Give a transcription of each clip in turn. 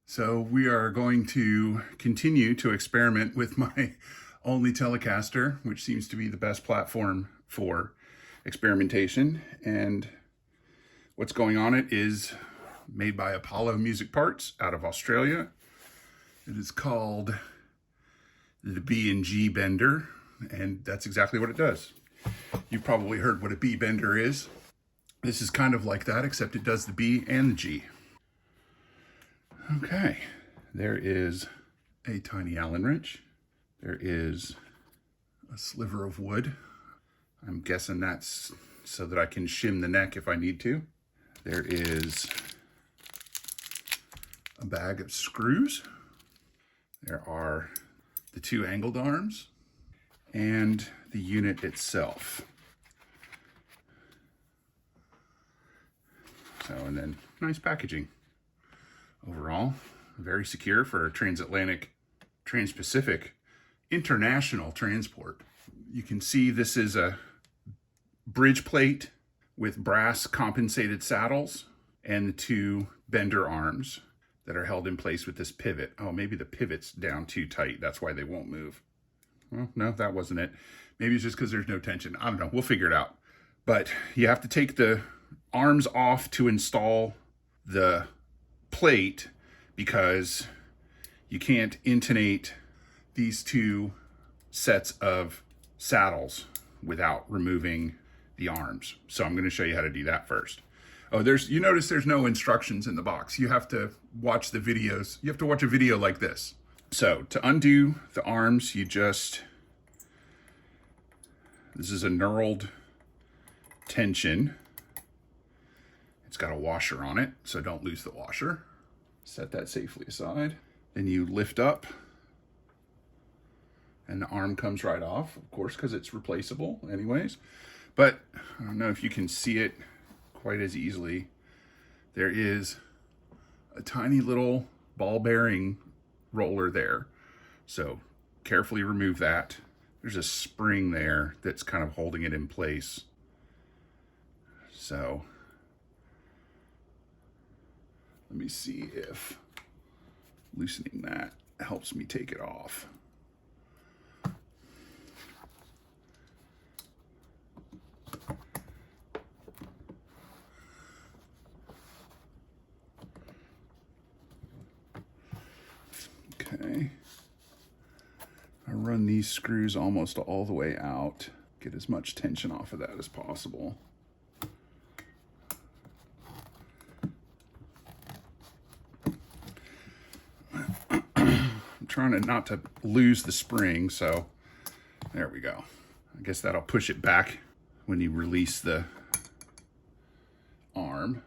So we are going to continue to experiment with my only Telecaster, which seems to be the best platform for experimentation. And what's going on it is made by Apollo Music Parts out of Australia. It is called the B&G Bender, and that's exactly what it does. You've probably heard what a B bender is. This is kind of like that, except it does the B and the G. Okay, there is a tiny Allen wrench. There is a sliver of wood. I'm guessing that's so that I can shim the neck if I need to. There is a bag of screws. There are the two angled arms and the unit itself. So, and then nice packaging. Overall, very secure for transatlantic, trans-Pacific, international transport. You can see this is a bridge plate with brass compensated saddles and the two bender arms that are held in place with this pivot. Oh, maybe the pivot's down too tight. That's why they won't move. Well, no, that wasn't it. Maybe it's just because there's no tension. I don't know. We'll figure it out. But you have to take the arms off to install the plate because you can't intonate these two sets of saddles without removing the arms. So I'm going to show you how to do that first. Oh, you notice there's no instructions in the box. You have to watch the videos. You have to watch a video like this. So to undo the arms, this is a knurled tension. It's got a washer on it, so don't lose the washer. Set that safely aside. Then you lift up and the arm comes right off, of course, because it's replaceable anyways. But I don't know if you can see it quite as easily. There is a tiny little ball bearing roller there. So carefully remove that. There's a spring there that's kind of holding it in place. So let me see if loosening that helps me take it off. Okay. I run these screws almost all the way out, get as much tension off of that as possible. Trying to not to lose the spring, so there we go. I guess that'll push it back when you release the arm.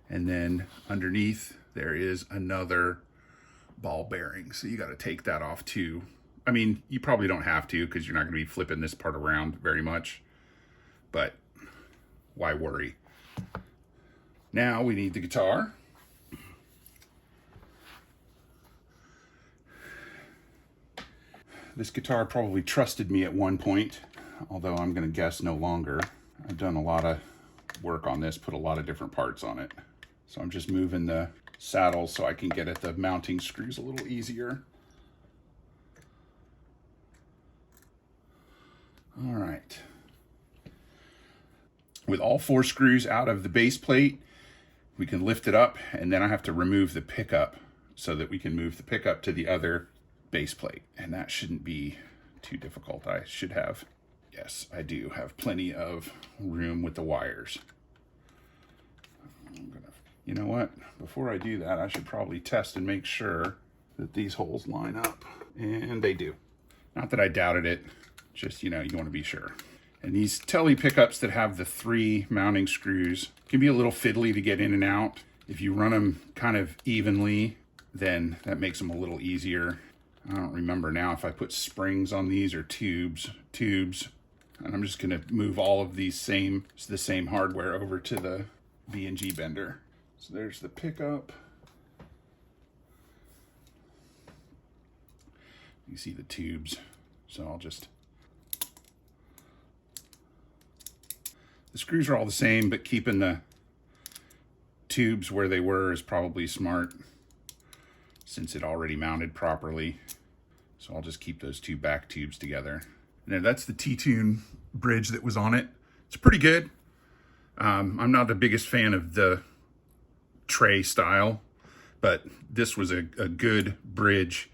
And then underneath there is another ball bearing, so you got to take that off too. I mean, you probably don't have to because you're not going to be flipping this part around very much, but why worry? Now we need the guitar. This guitar probably trusted me at one point, although I'm going to guess no longer. I've done a lot of work on this, put a lot of different parts on it. So I'm just moving the saddle so I can get at the mounting screws a little easier. All right. With all four screws out of the base plate, we can lift it up, and then I have to remove the pickup so that we can move the pickup to the other base plate, and that shouldn't be too difficult. I should have, yes, I do have plenty of room with the wires. You know what? Before I do that, I should probably test and make sure that these holes line up, and they do. Not that I doubted it, just, you want to be sure. And these Tele pickups that have the 3 mounting screws can be a little fiddly to get in and out. If you run them kind of evenly, then that makes them a little easier. I don't remember now if I put springs on these or tubes. And I'm just gonna move all of the same hardware over to the B&G Bender. So there's the pickup. You see the tubes. So the screws are all the same, but keeping the tubes where they were is probably smart since it already mounted properly. So I'll just keep those two back tubes together. Now that's the T-Tune bridge that was on it. It's pretty good. I'm not the biggest fan of the tray style, but this was a good bridge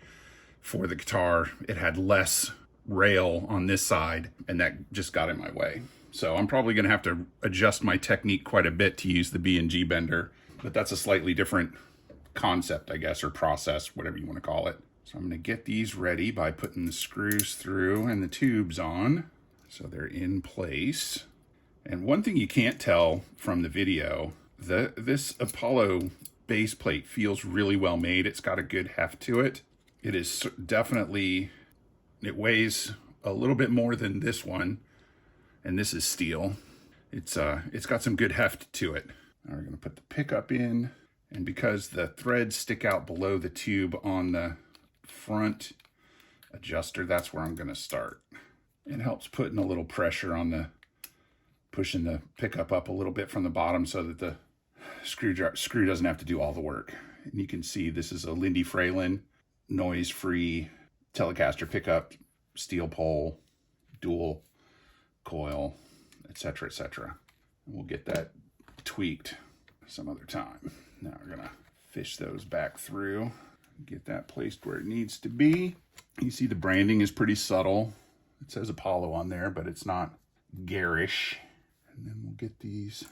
for the guitar. It had less rail on this side, and that just got in my way. So I'm probably gonna have to adjust my technique quite a bit to use the B&G Bender, but that's a slightly different concept, I guess, or process, whatever you wanna call it. So I'm gonna get these ready by putting the screws through and the tubes on so they're in place. And one thing you can't tell from the video, this Apollo base plate feels really well made. It's got a good heft to it. It is definitely, it weighs a little bit more than this one, and this is steel. It's got some good heft to it. Now we're gonna put the pickup in, and because the threads stick out below the tube on the front adjuster, that's where I'm gonna start. It helps putting a little pressure on pushing the pickup up a little bit from the bottom so that the screw doesn't have to do all the work. And you can see this is a Lindy Fralin noise-free Telecaster pickup, steel pole, dual coil, etc., etc. We'll get that tweaked some other time. Now we're gonna fish those back through, get that placed where it needs to be. You see the branding is pretty subtle. It says Apollo on there, but it's not garish. And then we'll get these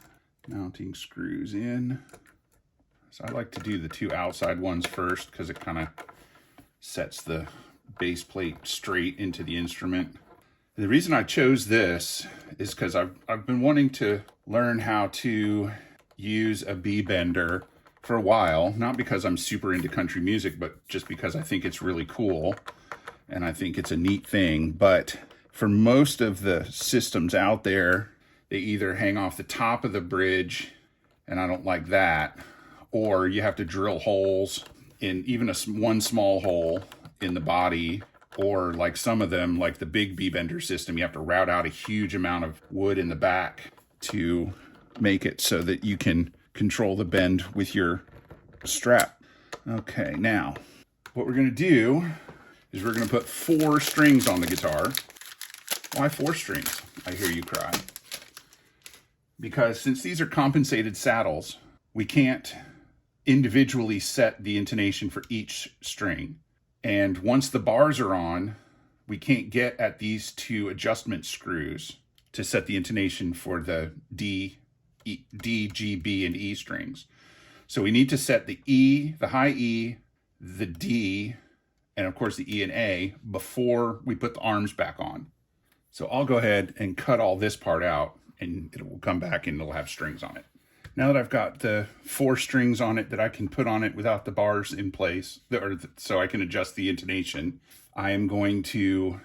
mounting screws in. So I like to do the two outside ones first because it kind of sets the base plate straight into the instrument. The reason I chose this is because I've been wanting to learn how to use a B Bender for a while, not because I'm super into country music, but just because I think it's really cool and I think it's a neat thing. But for most of the systems out there, they either hang off the top of the bridge, and I don't like that, or you have to drill holes in even one small hole in the body, or like some of them, like the big B Bender system, you have to route out a huge amount of wood in the back to make it so that you can control the bend with your strap. Okay, now what we're gonna do is we're gonna put 4 strings on the guitar. Why 4 strings? I hear you cry. Because since these are compensated saddles, we can't individually set the intonation for each string. And once the bars are on, we can't get at these 2 adjustment screws to set the intonation for the D, G, B, and E strings. So we need to set the E, the high E, the D, and of course the E and A before we put the arms back on. So I'll go ahead and cut all this part out, and it will come back and it'll have strings on it. Now that I've got the 4 strings on it that I can put on it without the bars in place, so I can adjust the intonation, I am going to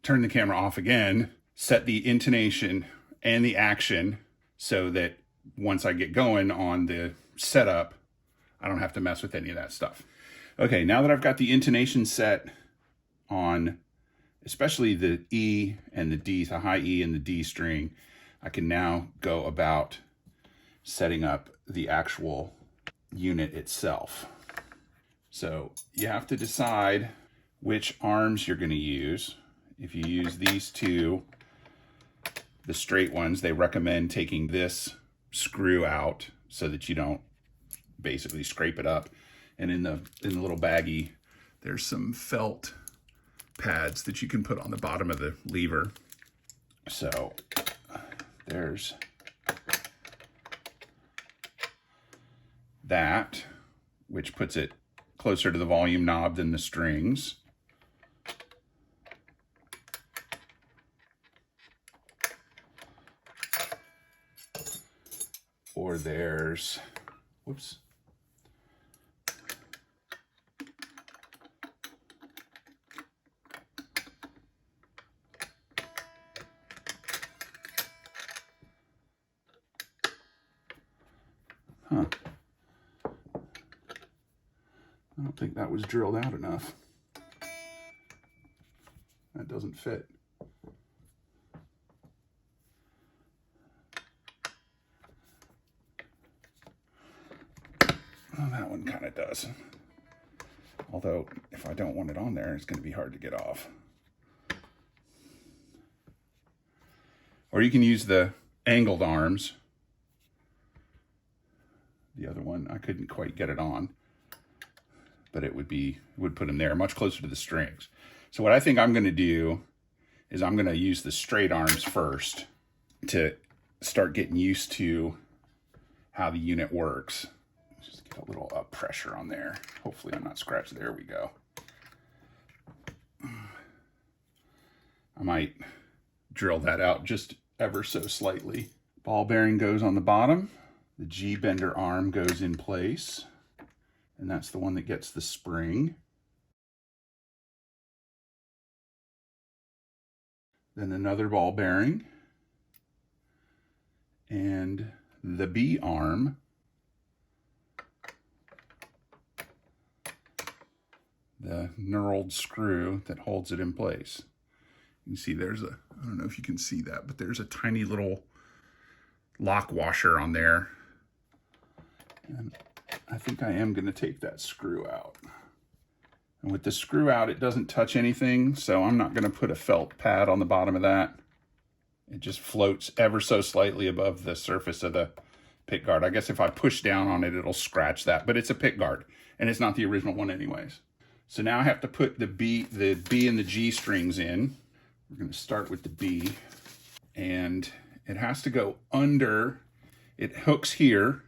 turn the camera off again, set the intonation and the action so that once I get going on the setup, I don't have to mess with any of that stuff. Okay, now that I've got the intonation set on, especially the E and the D, the high E and the D string, I can now go about setting up the actual unit itself. So you have to decide which arms you're going to use. If you use these 2, the straight ones, they recommend taking this screw out so that you don't basically scrape it up. And in the little baggie, there's some felt pads that you can put on the bottom of the lever. So there's that, which puts it closer to the volume knob than the strings. Or there's, whoops. Huh. I don't think that was drilled out enough. That doesn't fit. kind of does. Although, if I don't want it on there, it's going to be hard to get off. Or you can use the angled arms. The other one, I couldn't quite get it on, but it would put them there much closer to the strings. So what I think I'm going to do is I'm going to use the straight arms first to start getting used to how the unit works. Just get a little up pressure on there. Hopefully I'm not scratched. There we go. I might drill that out just ever so slightly. Ball bearing goes on the bottom. The G Bender arm goes in place. And that's the one that gets the spring. Then another ball bearing. And the B arm the knurled screw that holds it in place. You can see there's a, I don't know if you can see that, but there's a tiny little lock washer on there. And I think I am going to take that screw out. And with the screw out, it doesn't touch anything, so I'm not going to put a felt pad on the bottom of that. It just floats ever so slightly above the surface of the pick guard. I guess if I push down on it, it'll scratch that, but it's a pick guard, and it's not the original one anyways. So now I have to put the B and the G strings in. We're going to start with the B, and it has to go under. It hooks here,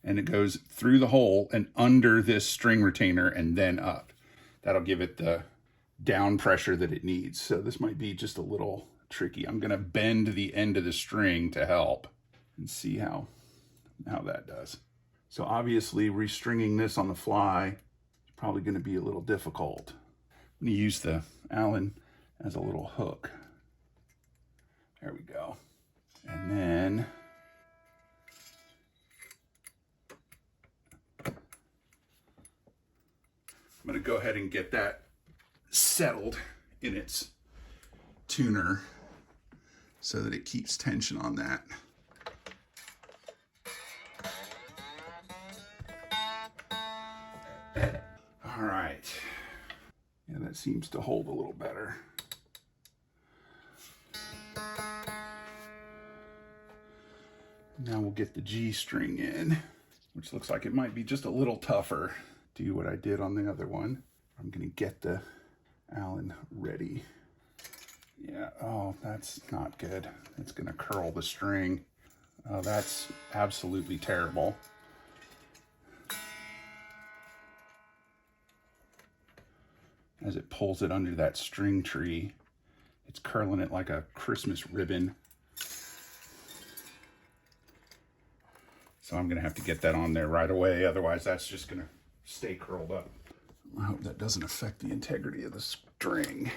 and it goes through the hole and under this string retainer and then up. That'll give it the down pressure that it needs. So this might be just a little tricky. I'm going to bend the end of the string to help and see how that does. So obviously restringing this on the fly is probably going to be a little difficult. I'm going to use the Allen as a little hook. There we go. And then I'm going to go ahead and get that settled in its tuner so that it keeps tension on that. All right. Yeah, that seems to hold a little better. Now we'll get the G string in, which looks like it might be just a little tougher. Do what I did on the other one. I'm gonna get the Allen ready. Yeah, oh, that's not good. It's gonna curl the string. Oh, that's absolutely terrible. As it pulls it under that string tree, it's curling it like a Christmas ribbon. So I'm gonna have to get that on there right away, otherwise that's just gonna stay curled up. I hope that doesn't affect the integrity of the string.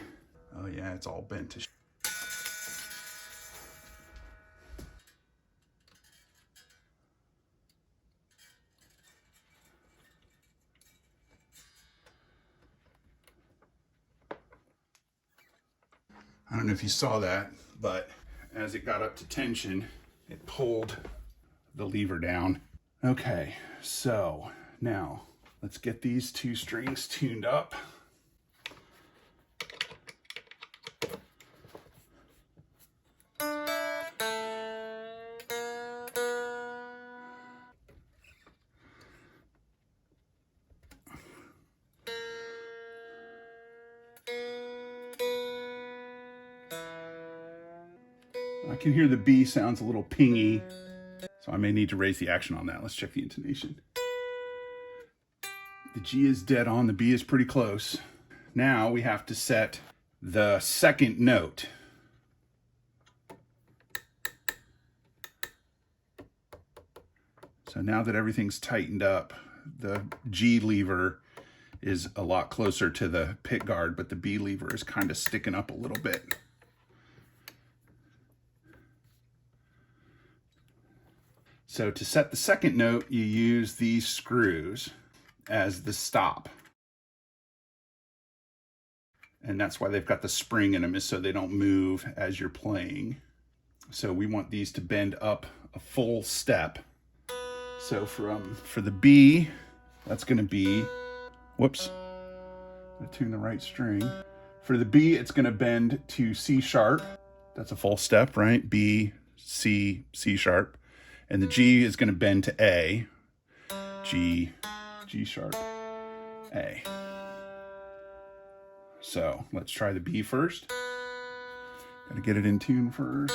Oh yeah, it's all bent to I don't know if you saw that, but as it got up to tension, it pulled the lever down. Okay, so now let's get these two strings tuned up. I can hear the B sounds a little pingy, so I may need to raise the action on that. Let's check the intonation. The G is dead on, the B is pretty close. Now we have to set the second note. So now that everything's tightened up, the G lever is a lot closer to the pick guard, but the B lever is kind of sticking up a little bit. So to set the second note, you use these screws as the stop. And that's why they've got the spring in them, is so they don't move as you're playing. So we want these to bend up a full step. So for the B, That's going to be, whoops, I'm going to tune the right string. For the B, it's going to bend to C sharp. That's a full step, right? B, C, C sharp. And the G is going to bend to A, G, G sharp, A. So let's try the B first. Gotta get it in tune first.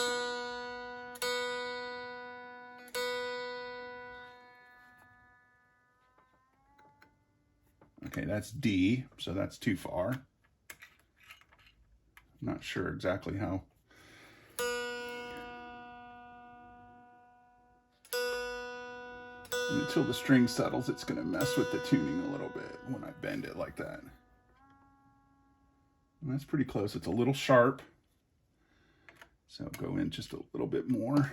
Okay, that's D, so that's too far. Not sure exactly how. And until the string settles, it's gonna mess with the tuning a little bit when I bend it like that. And that's pretty close. It's a little sharp. So go in just a little bit more.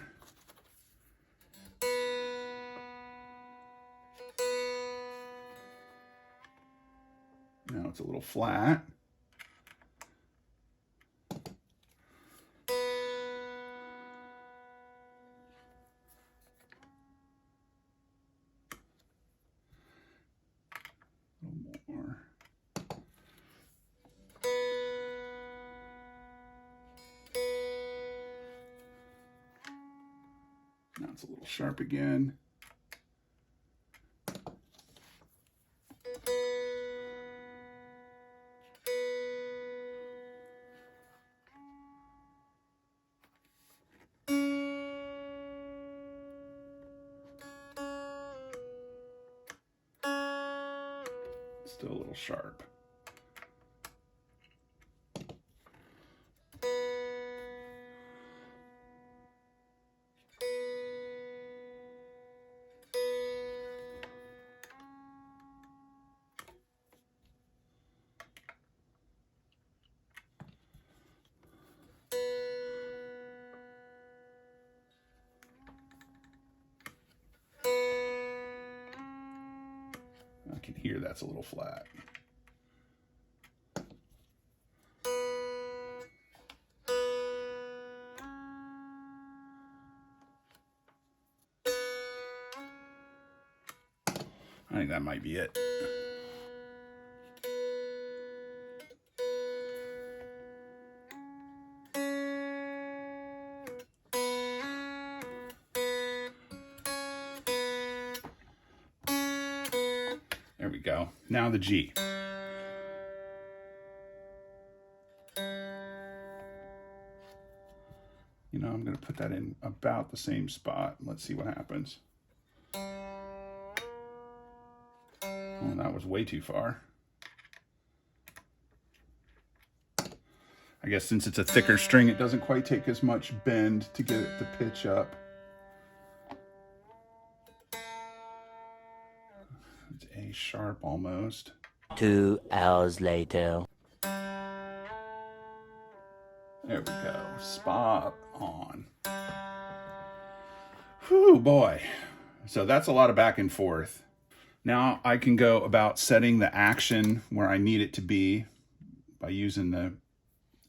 Now it's a little flat. A little more. Now it's a little sharp again. Still a little sharp. I can hear that's a little flat. I think that might be it. There we go. Now the G. You know, I'm going to put that in about the same spot. Let's see what happens. Oh, that was way too far. I guess since it's a thicker string, it doesn't quite take as much bend to get it to pitch up. It's A sharp almost. 2 hours later. There we go. Spot on. Whew, boy. So that's a lot of back and forth. Now I can go about setting the action where I need it to be by using the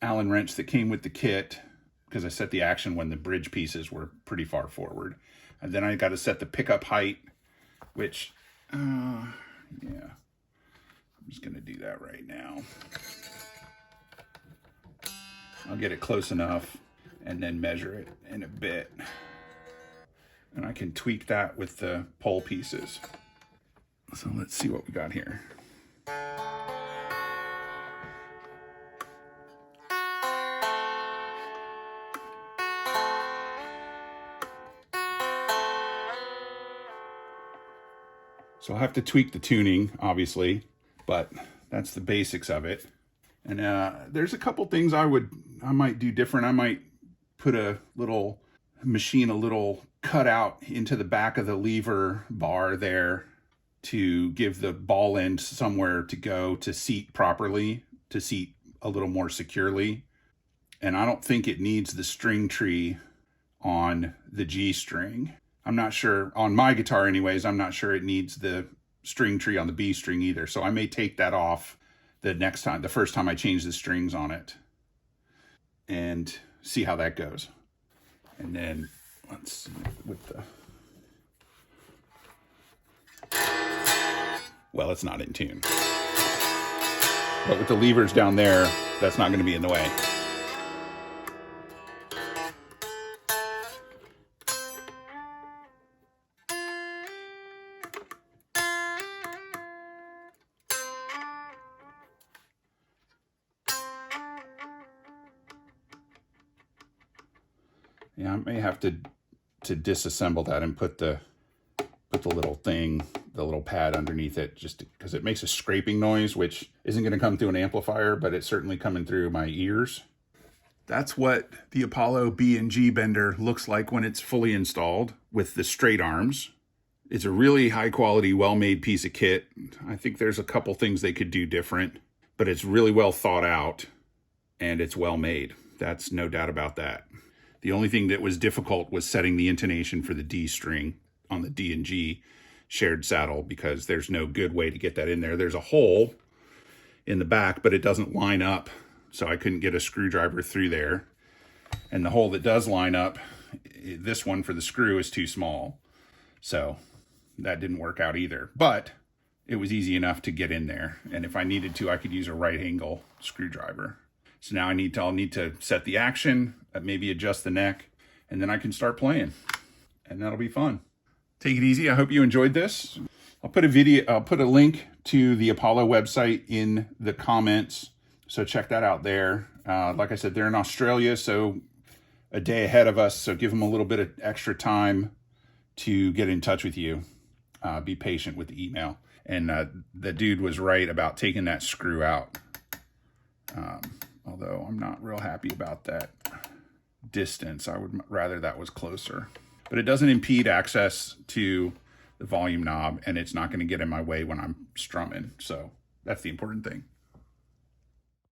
Allen wrench that came with the kit, because I set the action when the bridge pieces were pretty far forward. And then I got to set the pickup height, which, yeah, I'm just going to do that right now. I'll get it close enough and then measure it in a bit. And I can tweak that with the pole pieces. So let's see what we got here. So I'll have to tweak the tuning, obviously, but that's the basics of it. And there's a couple things I might do different. I might put a little cutout into the back of the lever bar there to give the ball end somewhere to go to seat properly, to seat a little more securely. And I don't think it needs the string tree on the G string. I'm not sure, on my guitar anyways, I'm not sure it needs the string tree on the B string either. So I may take that off the first time I change the strings on it, and see how that goes. And then let's see with the, well, it's not in tune. But with the levers down there, that's not going to be in the way. Yeah, I may have to disassemble that and put the little thing, the little pad underneath it, just because it makes a scraping noise, which isn't going to come through an amplifier, but it's certainly coming through my ears. That's what the Apollo B&G Bender looks like when it's fully installed with the straight arms. It's a really high quality, well-made piece of kit. I think there's a couple things they could do different, but it's really well thought out and it's well made. That's no doubt about that. The only thing that was difficult was setting the intonation for the D string on the D and G shared saddle, because there's no good way to get that in there. There's a hole in the back, but it doesn't line up, so I couldn't get a screwdriver through there. And the hole that does line up, this one for the screw, is too small, so that didn't work out either. But it was easy enough to get in there, and if I needed to, I could use a right angle screwdriver. So now I'll need to set the action, maybe adjust the neck, and then I can start playing, and that'll be fun. Take it easy. I hope you enjoyed this. I'll put a link to the Apollo website in the comments, so check that out there. Like I said, they're in Australia, so a day ahead of us, so give them a little bit of extra time to get in touch with you. Be patient with the email. And the dude was right about taking that screw out. Although I'm not real happy about that distance. I would rather that was closer. But it doesn't impede access to the volume knob, and it's not going to get in my way when I'm strumming. So that's the important thing.